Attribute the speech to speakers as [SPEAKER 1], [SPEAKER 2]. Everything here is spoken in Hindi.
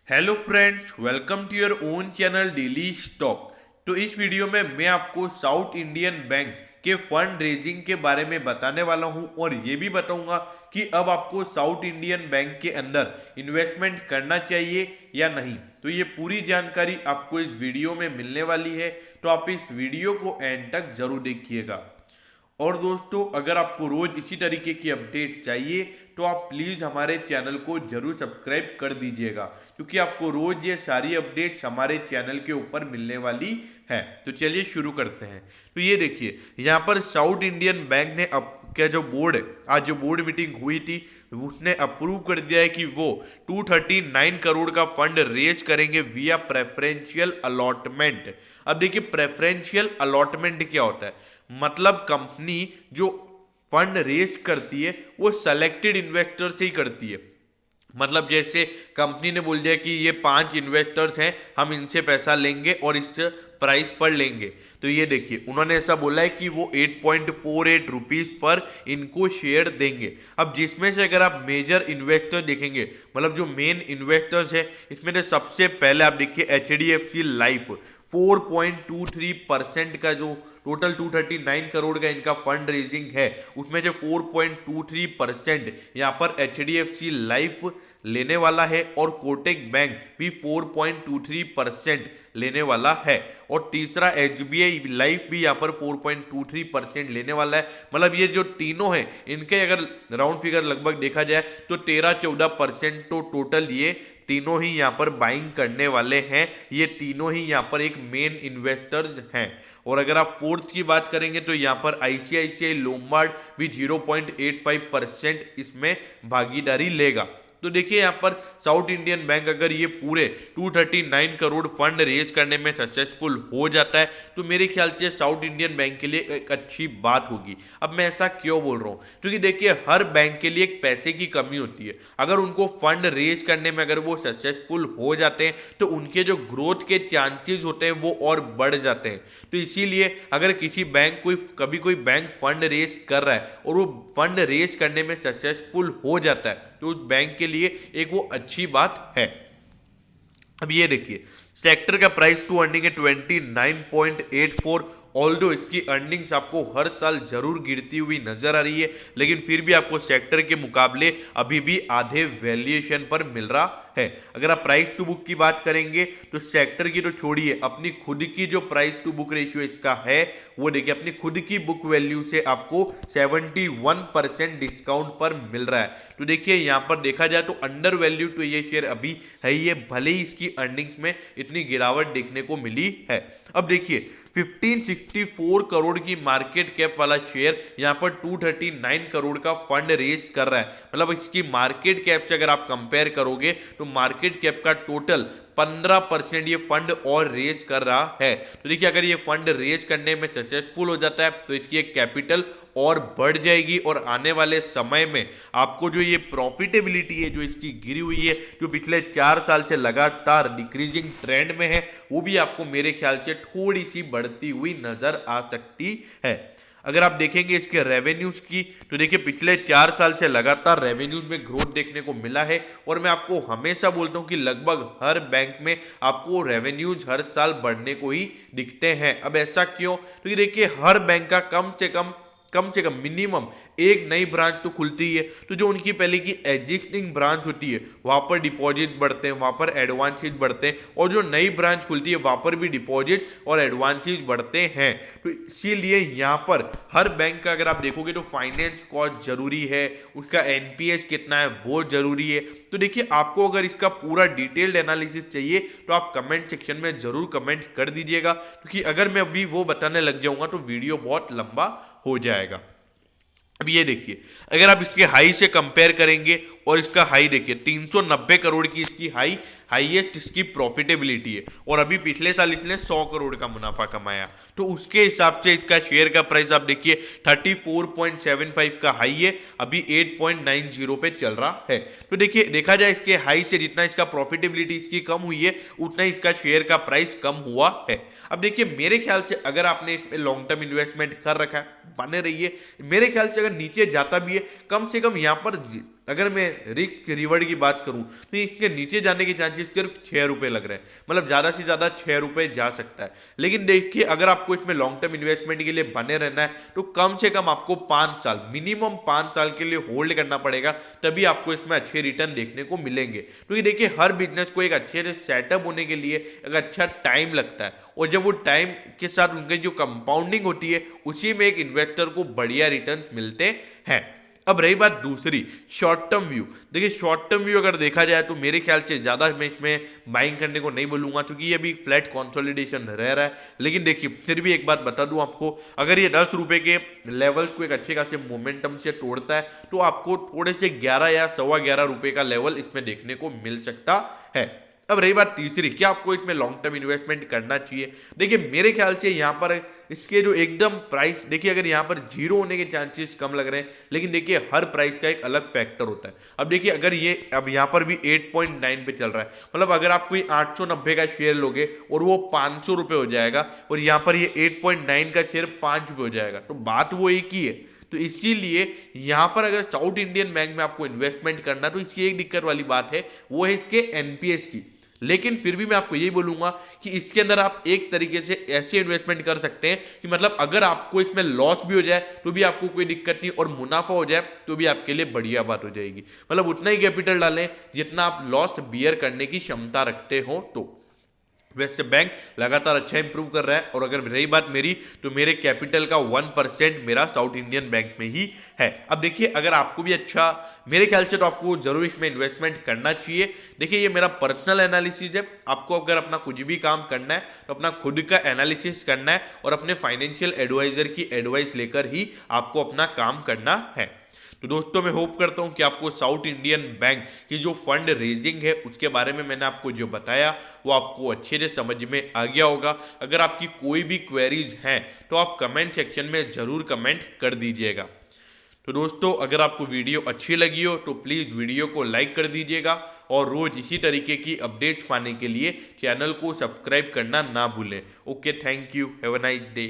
[SPEAKER 1] Hello friends, welcome to your own channel daily stock. तो इस वीडियो में मैं आपको साउथ इंडियन बैंक के फंड रेजिंग के बारे में बताने वाला हूं और ये भी बताऊंगा कि अब आपको साउथ इंडियन बैंक के अंदर इन्वेस्टमेंट करना चाहिए या नहीं। तो ये पूरी जानकारी आपको इस वीडियो में मिलने वाली है, तो आप इस वीडियो को एंड तक जरूर देखिएगा। और दोस्तों, अगर आपको रोज इसी तरीके की अपडेट चाहिए तो आप प्लीज़ हमारे चैनल को जरूर सब्सक्राइब कर दीजिएगा, क्योंकि आपको रोज ये सारी अपडेट्स हमारे चैनल के ऊपर मिलने वाली है। तो चलिए शुरू करते हैं। तो ये देखिए, यहाँ पर साउथ इंडियन बैंक ने क्या जो बोर्ड है, आज जो बोर्ड मीटिंग हुई थी, उसने अप्रूव कर दिया है कि वो 239 करोड़ का फंड रेज करेंगे विया प्रेफरेंशियल अलॉटमेंट। अब देखिए, प्रेफरेंशियल अलॉटमेंट क्या होता है? मतलब कंपनी जो फंड रेज करती है वो सेलेक्टेड इन्वेस्टर से ही करती है। मतलब जैसे कंपनी ने बोल दिया कि ये 5 इन्वेस्टर्स हैं, हम इनसे पैसा लेंगे और इस प्राइस पर लेंगे। तो ये देखिए, उन्होंने ऐसा बोला है कि वो 8.48 रुपीज़ पर इनको शेयर देंगे। अब जिसमें से अगर आप मेजर इन्वेस्टर देखेंगे, मतलब जो मेन इन्वेस्टर्स हैं, इसमें से सबसे पहले आप देखिए HDFC लाइफ 4.23% का जो टोटल 239 करोड़ का इनका फंड रेजिंग है, उसमें से 4.23% यहाँ पर HDFC लाइफ लेने वाला है और कोटक बैंक भी 4.23% लेने वाला है। और तीसरा SBI लाइफ भी यहाँ पर 4.23% लेने वाला है। मतलब ये जो तीनों हैं, इनके अगर राउंड फिगर लगभग देखा जाए तो 13-14% तो टोटल ये तीनों ही यहाँ पर बाइंग करने वाले हैं। ये तीनों ही यहाँ पर एक मेन इन्वेस्टर्स हैं। और अगर आप फोर्थ की बात करेंगे तो यहाँ पर ICICI लोम्बार्ड भी 0.85% इसमें भागीदारी लेगा। तो देखिए, यहाँ पर साउथ इंडियन बैंक अगर ये पूरे 239 करोड़ फंड रेज करने में सक्सेसफुल हो जाता है तो मेरे ख्याल से साउथ इंडियन बैंक के लिए एक अच्छी बात होगी। अब मैं ऐसा क्यों बोल रहा हूँ? क्योंकि देखिए, हर बैंक के लिए एक पैसे की कमी होती है। अगर उनको फंड रेज करने में अगर वो सक्सेसफुल हो जाते हैं तो उनके जो ग्रोथ के चांसेस होते हैं वो और बढ़ जाते हैं। तो इसीलिए अगर किसी बैंक कभी कोई बैंक फंड रेज कर रहा है और वो फंड रेज करने में सक्सेसफुल हो जाता है तो उस बैंक के लिए एक वो अच्छी बात है। अब ये देखिए, सेक्टर का प्राइस टू अर्निंग है 29.84। ऑल्दो इसकी अर्निंग्स आपको हर साल जरूर गिरती हुई नजर आ रही है, लेकिन फिर भी आपको सेक्टर के मुकाबले अभी भी आधे वैल्यूएशन पर मिल रहा है। अगर आप प्राइस टू बुक की बात करेंगे तो सेक्टर की तो छोड़िए, अपनी खुद की जो प्राइस टू बुक रेशियो इसका है वो देखिए, अपनी खुद की बुक वैल्यू से आपको 71% डिस्काउंट पर मिल रहा है। तो देखिए, यहाँ पर देखा जाए तो अंडर वैल्यू तो ये शेयर अभी है ही है, भले ही इसकी अर्निंग्स में इतनी गिरावट देखने को मिली है। अब देखिए, 1564 करोड़ की मार्केट कैप वाला शेयर यहाँ पर 239 करोड़ का फंड रेज कर रहा है। मतलब इसकी मार्केट कैप से अगर आप कंपेयर करोगे तो मार्केट कैप का टोटल 15% ये फंड और रेज कर रहा है। तो देखिए, अगर ये फंड रेज करने में सक्सेसफुल हो जाता है तो इसकी एक कैपिटल और बढ़ जाएगी और आने वाले समय में आपको जो ये प्रॉफिटेबिलिटी है जो इसकी गिरी हुई है, जो पिछले 4 साल से लगातार डिक्रीजिंग ट्रेंड में है, वो भी आपको मेरे ख्याल से थोड़ी सी बढ़ती हुई नजर आ सकती है। अगर आप देखेंगे इसके रेवेन्यूज की तो देखिए, पिछले 4 साल से लगातार रेवेन्यूज में ग्रोथ देखने को मिला है। और मैं आपको हमेशा बोलता हूं कि लगभग हर बैंक में आपको रेवेन्यूज हर साल बढ़ने को ही दिखते हैं। अब ऐसा क्यों? क्योंकि देखिए, हर बैंक का कम से कम मिनिमम एक नई ब्रांच तो खुलती ही है। तो जो उनकी पहले की एग्जिस्टिंग ब्रांच होती है वहां पर डिपॉजिट बढ़ते हैं, वहां पर एडवांसेज बढ़ते हैं, और जो नई ब्रांच खुलती है वहां पर भी डिपॉजिट और एडवांसेज बढ़ते हैं। तो इसीलिए यहाँ पर हर बैंक का अगर आप देखोगे तो फाइनेंस कॉस्ट जरूरी है, उसका NPS कितना है वो जरूरी है। तो देखिए, आपको अगर इसका पूरा डिटेल्ड एनालिसिस चाहिए तो आप कमेंट सेक्शन में जरूर कमेंट कर दीजिएगा, क्योंकि अगर मैं अभी वो बताने लग जाऊंगा तो वीडियो बहुत लंबा हो जाएगा। अब ये देखिए, अगर आप इसके हाई से कंपेयर करेंगे और इसका हाई देखिए, 390 करोड़ की इसकी हाईएस्ट इसकी प्रॉफिटेबिलिटी है, और अभी पिछले साल इसने 100 करोड़ का मुनाफा कमाया। तो उसके हिसाब से इसका शेयर का प्राइस आप देखिए 34.75 का हाई है, अभी 8.90 पे चल रहा है। तो देखिए, देखा जाए इसके हाई से जितना इसका प्रॉफिटेबिलिटी इसकी कम हुई है उतना ही इसका शेयर का प्राइस कम हुआ है। अब देखिए, मेरे ख्याल से अगर आपने इसमें लॉन्ग टर्म इन्वेस्टमेंट कर रखा है, बने रहिए। मेरे ख्याल से अगर नीचे जाता भी है, कम से कम यहाँ पर अगर मैं रिस्क रिवॉर्ड की बात करूं तो इसके नीचे जाने के चांसेस सिर्फ 6 रुपये लग रहे हैं, मतलब ज़्यादा से ज़्यादा 6 रुपये जा सकता है। लेकिन देखिए अगर आपको इसमें लॉन्ग टर्म इन्वेस्टमेंट के लिए बने रहना है तो कम से कम आपको 5 साल, मिनिमम 5 साल के लिए होल्ड करना पड़ेगा, तभी आपको इसमें अच्छे रिटर्न देखने को मिलेंगे। क्योंकि देखिए हर बिजनेस को एक अच्छे से सेटअप होने के लिए एक अच्छा टाइम लगता है, और जब वो टाइम के साथ उनकी जो कंपाउंडिंग होती है उसी में एक इन्वेस्टर को बढ़िया रिटर्न मिलते हैं। अब रही बात दूसरी, शॉर्ट टर्म व्यू। देखिए शॉर्ट टर्म व्यू अगर देखा जाए तो मेरे ख्याल से ज़्यादा मैं इसमें बाइंग करने को नहीं बोलूँगा, क्योंकि ये अभी फ्लैट कंसोलिडेशन रह रहा है। लेकिन देखिए फिर भी एक बात बता दूं आपको, अगर ये 10 रुपये के लेवल्स को एक अच्छे खासे मोमेंटम से तोड़ता है तो आपको थोड़े से 11 या 11.25 रुपये का लेवल इसमें देखने को मिल सकता है। अब रही बात तीसरी, क्या आपको इसमें लॉन्ग टर्म इन्वेस्टमेंट करना चाहिए? देखिए मेरे ख्याल से यहाँ पर इसके जो एकदम प्राइस, देखिए अगर यहाँ पर जीरो होने के चांसेस कम लग रहे हैं, लेकिन देखिए हर प्राइस का एक अलग फैक्टर होता है। अब देखिए अगर ये अब यहाँ पर भी 8.9 पे चल रहा है, मतलब अगर आप कोई 890 का शेयर लोगे और वो 500 रुपये हो जाएगा, और यहाँ पर ये 8.9 का शेयर 5 रुपये हो जाएगा, तो बात वो एक ही है। तो इसीलिए यहाँ पर अगर साउथ इंडियन बैंक में आपको इन्वेस्टमेंट करना, तो इसकी एक दिक्कत वाली बात है, वो है इसके एनपीएस की। लेकिन फिर भी मैं आपको यही बोलूंगा कि इसके अंदर आप एक तरीके से ऐसे इन्वेस्टमेंट कर सकते हैं कि मतलब अगर आपको इसमें लॉस भी हो जाए तो भी आपको कोई दिक्कत नहीं, और मुनाफा हो जाए तो भी आपके लिए बढ़िया बात हो जाएगी। मतलब उतना ही कैपिटल डालें जितना आप लॉस बियर करने की क्षमता रखते हो। तो वैसे बैंक लगातार अच्छा इंप्रूव कर रहा है, और अगर रही बात मेरी, तो मेरे कैपिटल का 1% मेरा साउथ इंडियन बैंक में ही है। अब देखिए अगर आपको भी अच्छा, मेरे ख्याल से तो आपको जरूर इसमें इन्वेस्टमेंट करना चाहिए। देखिए ये मेरा पर्सनल एनालिसिस है, आपको अगर अपना कुछ भी काम करना है तो अपना खुद का एनालिसिस करना है, और अपने फाइनेंशियल एडवाइजर की एडवाइस लेकर ही आपको अपना काम करना है। तो दोस्तों मैं होप करता हूं कि आपको साउथ इंडियन बैंक की जो फंड रेजिंग है उसके बारे में मैंने आपको जो बताया वो आपको अच्छे से समझ में आ गया होगा। अगर आपकी कोई भी क्वेरीज हैं तो आप कमेंट सेक्शन में ज़रूर कमेंट कर दीजिएगा। तो दोस्तों अगर आपको वीडियो अच्छी लगी हो तो प्लीज़ वीडियो को लाइक कर दीजिएगा, और रोज़ इसी तरीके की अपडेट्स पाने के लिए चैनल को सब्सक्राइब करना ना भूलें। Okay, thank you, have a nice day.